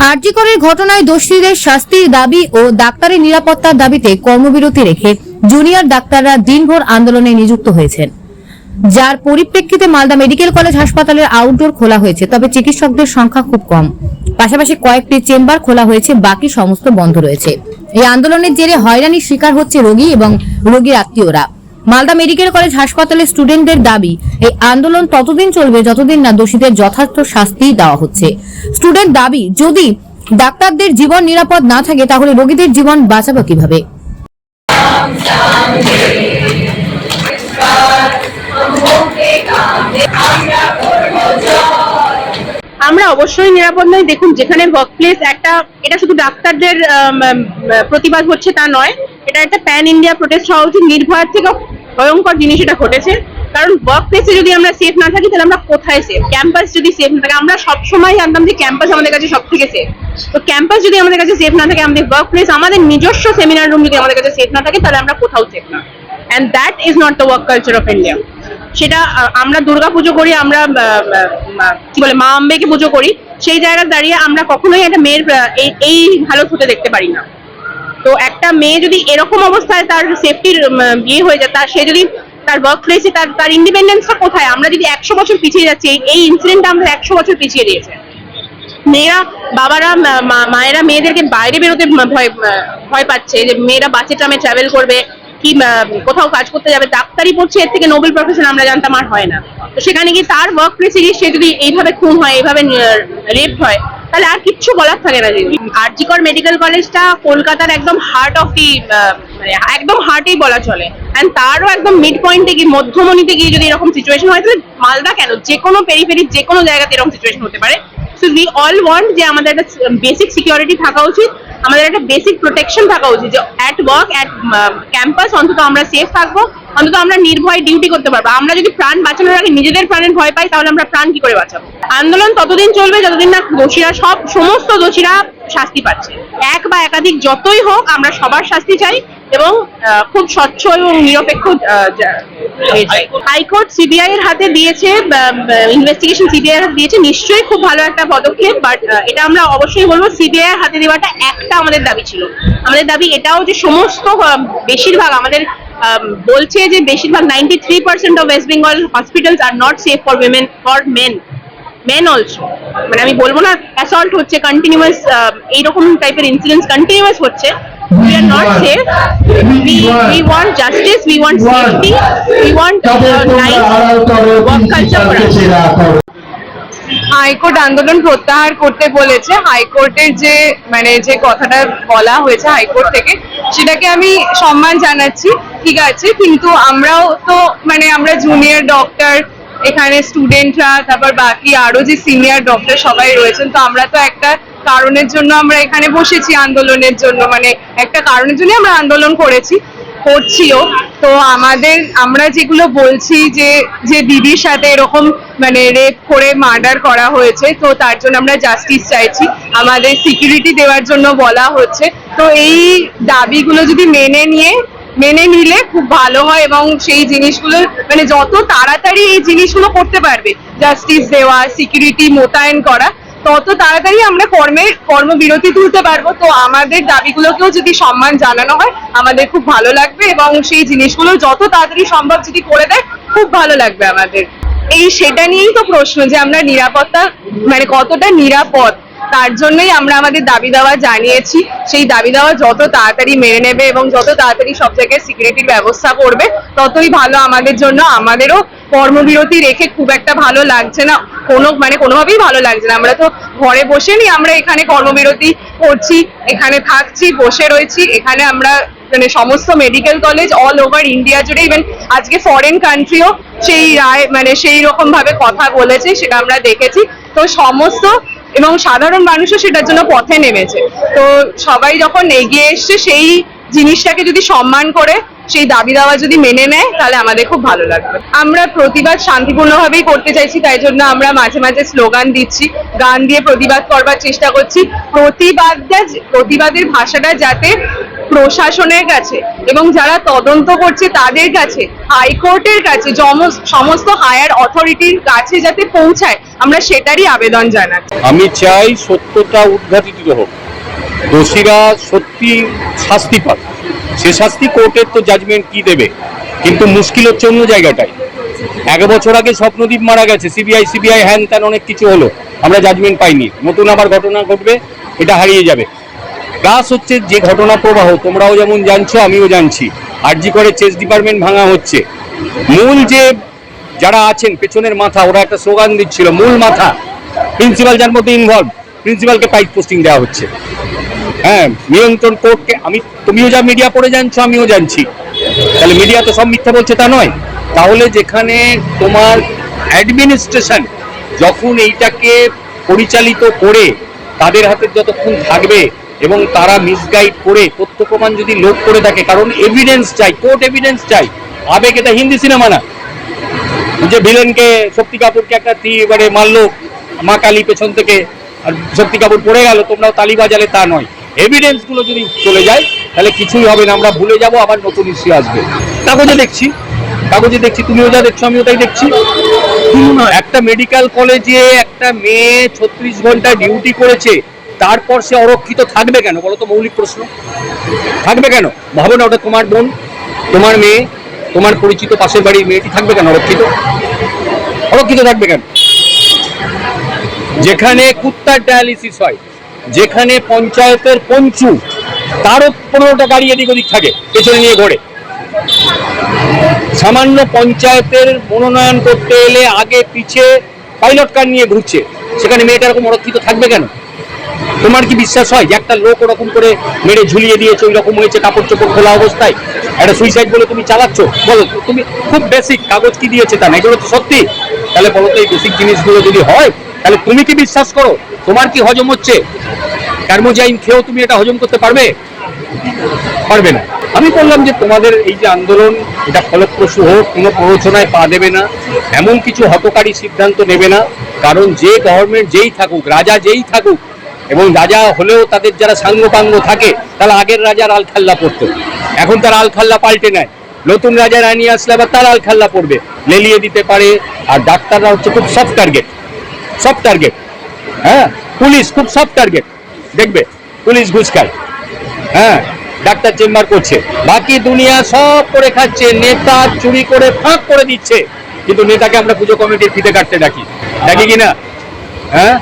আরজি করের ঘটনায় দোষীদের শাস্তির দাবি ও ডাক্তারের নিরাপত্তার দাবিতে কর্মবিরতি রেখে জুনিয়র ডাক্তাররা দিনভর আন্দোলনে নিযুক্ত হয়েছেন, যার পরিপ্রেক্ষিতে মালদা মেডিকেল কলেজ হাসপাতালের আউটডোর খোলা হয়েছে, তবে চিকিৎসকদের সংখ্যা খুব কম। পাশাপাশি কয়েকটি চেম্বার খোলা হয়েছে, বাকি সমস্ত বন্ধ রয়েছে। এই আন্দোলনের জেরে হয়রানির শিকার হচ্ছে রোগী এবং রোগীর আত্মীয়রা। মালদা মেডিকেল কলেজ হাসপাতালের স্টুডেন্টদের দাবি, এই আন্দোলন ততদিন চলবে যতদিন না দোষীদের যথার্থ শাস্তি দেওয়া হচ্ছে। স্টুডেন্ট দাবি, যদি ডাক্তারদের জীবন নিরাপদ না থাকে তাহলে রোগীদের জীবন বাঁচাবে কিভাবে? আমরা অবশ্যই নিরাপদ নই। দেখুন, যেখানে ওয়ার্কপ্লেস একটা, এটা শুধু ডাক্তারদের প্রতিবাদ হচ্ছে তা নয়, এটা একটা প্যান ইন্ডিয়া প্রোটেস্ট হওয়া উচিত। নির্ভয়ার থেকে ভয়ঙ্কর জিনিস এটা ঘটেছে। কারণ ওয়ার্কপ্লেসে যদি আমরা সেফ না থাকি তাহলে আমরা কোথায় সেফ? ক্যাম্পাস যদি সেফ না থাকে, আমরা সবসময় জানতাম যে ক্যাম্পাস আমাদের কাছে সব থেকে সেফ। তো ক্যাম্পাস যদি আমাদের কাছে সেফ না থাকে, আমাদের ওয়ার্কপ্লেস, আমাদের নিজস্ব সেমিনার রুম যদি আমাদের কাছে সেফ না থাকে, তাহলে আমরা কোথাও সেফ না। And that is not the work culture of India. সেটা আমরা দুর্গা পুজো করি, আমরা কি বলে মা আম্বেকে পুজো করি, সেই জায়গায় দাঁড়িয়ে আমরা কখনোই একটা মেয়ের এই হালত হতে দেখতে পারি না। তো একটা মেয়ে যদি এরকম অবস্থায় তার সেফটির বিয়ে হয়ে যায়, সে যদি তার ওয়ার্ক প্লেসে তার ইন্ডিপেন্ডেন্সটা কোথায়? আমরা যদি 100 বছর পিছিয়ে যাচ্ছি, এই ইনসিডেন্টটা আমরা 100 বছর পিছিয়ে দিয়েছে। মেয়েরা, বাবারা, মায়েরা মেয়েদেরকে বাইরে বেরোতে ভয় পাচ্ছে, যে মেয়েরা বাসে ট্রামে ট্রাভেল করবে কি কোথাও কাজ করতে যাবে। ডাক্তারি পড়ছে, এর থেকে নোবেল প্রফেশন আমরা জানতাম আর হয় না। তো সেখানে গিয়ে তার ওয়ার্ক প্লেসে গিয়ে সে যদি এইভাবে খুন হয়, এইভাবে রেপ হয়, তাহলে আর কিচ্ছু বলার থাকে না। আরজি কর মেডিকেল কলেজটা কলকাতার একদম হার্ট অফ দি, একদম হার্টেই বলা চলে। অ্যান্ড তারও একদম মিড পয়েন্টে গিয়ে, মধ্যমণিতে গিয়ে যদি এরকম সিচুয়েশন হয়, তাহলে মালদা কেন, যে কোনো পেরিফেরির যে কোনো জায়গাতে এরকম সিচুয়েশন হতে পারে। সো উই অল ওয়ান্ট যে আমাদের একটা বেসিক সিকিউরিটি থাকা উচিত, আমাদের একটা বেসিক প্রোটেকশন থাকা উচিত, যে অ্যাট ওয়ার্ক, অ্যাট ক্যাম্পাস অন্তত আমরা সেফ থাকবো, অন্তত আমরা নির্ভয়ে ডিউটি করতে পারবো। আমরা যদি প্রাণ বাঁচানোর আগে নিজেদের প্রাণের ভয় পাই, তাহলে আমরা প্রাণ কি করে বাঁচাবো? আন্দোলন ততদিন চলবে যতদিন না দোষীরা, সমস্ত দোষীরা শাস্তি পাচ্ছে। এক বা একাধিক যতই হোক, আমরা সবার শাস্তি চাই এবং খুব স্বচ্ছ এবং নিরপেক্ষ। হাইকোর্ট সিবিআই এর হাতে দিয়েছে, ইনভেস্টিগেশন সিবিআই এর হাতে দিয়েছে, নিশ্চয়ই খুব ভালো একটা পদক্ষেপ। বাট এটা আমরা অবশ্যই বলবো, সিবিআই এর হাতে দেওয়াটা একটা আমাদের দাবি ছিল। আমাদের দাবি এটাও যে সমস্ত, বেশিরভাগ আমাদের বলছে যে বেশিরভাগ 93% of West Bengal hospitals are not safe for women, for men also. মানে আমি বলবো না অ্যাসল্ট হচ্ছে কন্টিনিউয়াস, এইরকম টাইপের ইনসিডেন্টস কন্টিনিউয়াস হচ্ছে। We are not safe. We want justice. We want safety. We want nice work culture for us. High court আন্দোলন প্রত্যাহার করতে বলেছে। হাইকোর্টের যে কথাটা বলা হয়েছে হাইকোর্ট থেকে, সেটাকে আমি সম্মান জানাচ্ছি, ঠিক আছে। কিন্তু আমরাও তো আমরা জুনিয়র ডক্টর, এখানে স্টুডেন্টরা, তারপর বাকি আরো যে সিনিয়র ডক্টর সবাই রয়েছেন, তো আমরা তো একটা কারণের জন্য আমরা এখানে বসেছি, আন্দোলনের জন্য, একটা কারণের জন্য আমরা আন্দোলন করছিও। তো আমরা যেগুলো বলছি, যে দিদির সাথে এরকম রেপ করে মার্ডার করা হয়েছে, তো তার জন্য আমরা জাস্টিস চাইছি, আমাদের সিকিউরিটি দেওয়ার জন্য বলা হচ্ছে। তো এই দাবিগুলো যদি মেনে নিলে খুব ভালো হয়, এবং সেই জিনিসগুলো যত তাড়াতাড়ি এই জিনিসগুলো করতে পারবে, জাস্টিস দেওয়া, সিকিউরিটি মোতায়েন করা, তত তাড়াতাড়ি আমরা কর্মবিরতি তুলতে পারবো। তো আমাদের দাবিগুলোকেও যদি সম্মান জানানো হয়, আমাদের খুব ভালো লাগবে, এবং সেই জিনিসগুলো যত তাড়াতাড়ি সম্ভব যদি করে দেয়, খুব ভালো লাগবে আমাদের। সেটা নিয়েই তো প্রশ্ন, যে আমরা নিরাপত্তা কতটা নিরাপদ, তার জন্যই আমরা আমাদের দাবি দাওয়া জানিয়েছি। সেই দাবি দাওয়া যত তাড়াতাড়ি মেনে নেবে এবং যত তাড়াতাড়ি সব জায়গায় সিকিউরিটির ব্যবস্থা করবে, ততই ভালো আমাদের জন্য। আমাদেরও কর্মবিরতি রেখে খুব একটা ভালো লাগছে না, কোনোভাবেই ভালো লাগছে না। আমরা তো ঘরে বসে নি, আমরা এখানে কর্মবিরতি করছি, এখানে থাকছি, বসে রয়েছি। এখানে আমরা সমস্ত medical college all over India জুড়ে, ইভেন আজকে ফরেন কান্ট্রিও সেই রায় সেই রকম ভাবে কথা বলেছে, সেটা আমরা দেখেছি। তো সমস্ত এবং সাধারণ মানুষও সেটার জন্য পথে নেমেছে। তো সবাই যখন এগিয়ে এসছে, সেই জিনিসটাকে যদি সম্মান করে সেই দাবি দাওয়া যদি মেনে নেয়, তাহলে আমাদের খুব ভালো লাগবে। আমরা প্রতিবাদ শান্তিপূর্ণভাবেই করতে চাইছি, তাই জন্য আমরা মাঝে মাঝে স্লোগান দিচ্ছি, গান দিয়ে প্রতিবাদ করবার চেষ্টা করছি। প্রতিবাদের ভাষাটা যাতে প্রশাসনের কাছে এবং যারা তদন্ত করছে তাদের কাছে, হাইকোর্টের কাছে, সমস্ত হায়ার অথরিটির কাছে যাতে পৌঁছায়, আমরা সেটারই আবেদন জানাচ্ছি। আমি চাই সত্যটা উদ্ঘাটিত হোক, দোষীরা সত্যি শাস্তি পাক। সে শাস্তি কোর্টের তো জাজমেন্ট কি দেবে, কিন্তু মুশকিল হচ্ছে অন্য জায়গাটায়। 1 বছর আগে স্বপ্নদীপ মারা গেছে, সিবিআই হ্যান ত্যান অনেক কিছু হলো, আমরা জাজমেন্ট পাইনি। নতুন আবার ঘটনা ঘটবে, এটা হারিয়ে যাবে। প্লাস হচ্ছে যে ঘটনা প্রবাহ, তোমরাও যেমন জানছো আমিও জানছি, আরজি করে চেস ডিপার্টমেন্ট ভাঙা হচ্ছে। মূল যে যারা আছেন পেছনের মাথা, ওরা একটা স্লোগান দিচ্ছিল, মূল মাথা প্রিন্সিপাল যার মধ্যে ইনভলভ, প্রিন্সিপালকে পাইপ পোস্টিং দেওয়া হচ্ছে। হ্যাঁ, নিয়ন্ত্রণ কোর্টকে, তুমিও যা মিডিয়া পড়ে জানছো আমিও জানছি। তাহলে মিডিয়া তো সব মিথ্যা বলছে তা নয়। তাহলে যেখানে তোমার অ্যাডমিনিস্ট্রেশন যখন এইটাকে পরিচালিত করে তাদের হাতে যতক্ষণ থাকবে এবং তারা মিসগাইড করে তথ্য প্রমাণ যদি লোক করে থাকে, কারণ এভিডেন্স চাই, কোর্ট এভিডেন্স চাই। আবেগ, এটা হিন্দি সিনেমা না যে ভিলেনকে শক্তি কাপুরকে একটা এবারে মারলো মা কালী পেছন থেকে আর শক্তি কাপুর পড়ে গেল, তোমরাও তালি বাজালে, তা নয়। এভিডেন্স গুলো যদি চলে যায় তাহলে কিছুই হবে না, আমরা ভুলে যাব, আবার নতুন ইস্যু আসবে। কাগজে দেখছি, তুমিও যা দেখছো আমিও তাই দেখছি। একটা মেডিকেল কলেজে একটা মেয়ে 36 ঘন্টা ডিউটি করেছে, তারপর সে অরক্ষিত থাকবে কেন বলো তো? মৌলিক প্রশ্ন। থাকবে কেন? ভাবো না, ওটা তোমার বোন, তোমার মেয়ে, তোমার পরিচিত পাশের বাড়ির মেয়েটি, থাকবে কেন অরক্ষিত থাকবে কেন? যেখানে কুত্তার ডায়ালিসিস হয়, যেখানে পঞ্চায়েতের পঞ্চু, তারও 15টা গাড়ি এদিক ওদিক থাকে পেছনে নিয়ে ঘোরে। সামান্য পঞ্চায়েতের মনোনয়ন করতে এলে আগে পিছে পাইলট কার নিয়ে ঘুরছে, সেখানে মেয়েটা এরকম অরক্ষিত থাকবে কেন? তোমার কি বিশ্বাস হয় যে একটা লোক ওরকম করে মেরে ঝুলিয়ে দিয়েছে, ওই রকম হয়েছে কাপড় চোপড় খোলা অবস্থায়, একটা সুইসাইড বলে তুমি চালাচ্ছ? বলো, তুমি খুব বেসিক কাগজ কি দিয়েছে তা না, এগুলো তো সত্যি। তাহলে বলো তো, এই বেসিক জিনিসগুলো যদি হয় তাহলে তুমি কি বিশ্বাস করো? তোমার কি হজম হচ্ছে? কার্মোজাইন খেয়েও তুমি এটা হজম করতে পারবে না। আমি বললাম যে তোমাদের এই যে আন্দোলন, এটা ফলপ্রসূ হোক, কোনো প্ররোচনায় পা দেবে না, এমন কিছু হঠকারী সিদ্ধান্ত নেবে না। কারণ যে গভর্নমেন্ট যেই থাকুক, রাজা যেই থাকুক, এবং রাজা হলেও তাদের যারা সাঙ্গপাঙ্গ থাকে, তারা আগের রাজার আলখাল্লা পড়তো, এখন তারা আলখাল্লা পাল্টে নেয়। নতুন রাজা রানী আসলে আবার তার আলখাল্লা পড়বে, লেলিয়ে দিতে পারে। আর ডাক্তাররা হচ্ছে খুব সফট টার্গেট। হ্যাঁ, পুলিশ খুব সফট টার্গেট, দেখবে পুলিশ ঘুষ খায়, হ্যাঁ, ডাক্তার চেম্বার করছে, বাকি দুনিয়া সব করে খাচ্ছে। নেতা চুরি করে ফাঁক করে দিচ্ছে, কিন্তু নেতাকে আমরা পুজো কমিটির ফিতে কাটতে ডাকি কিনা? হ্যাঁ।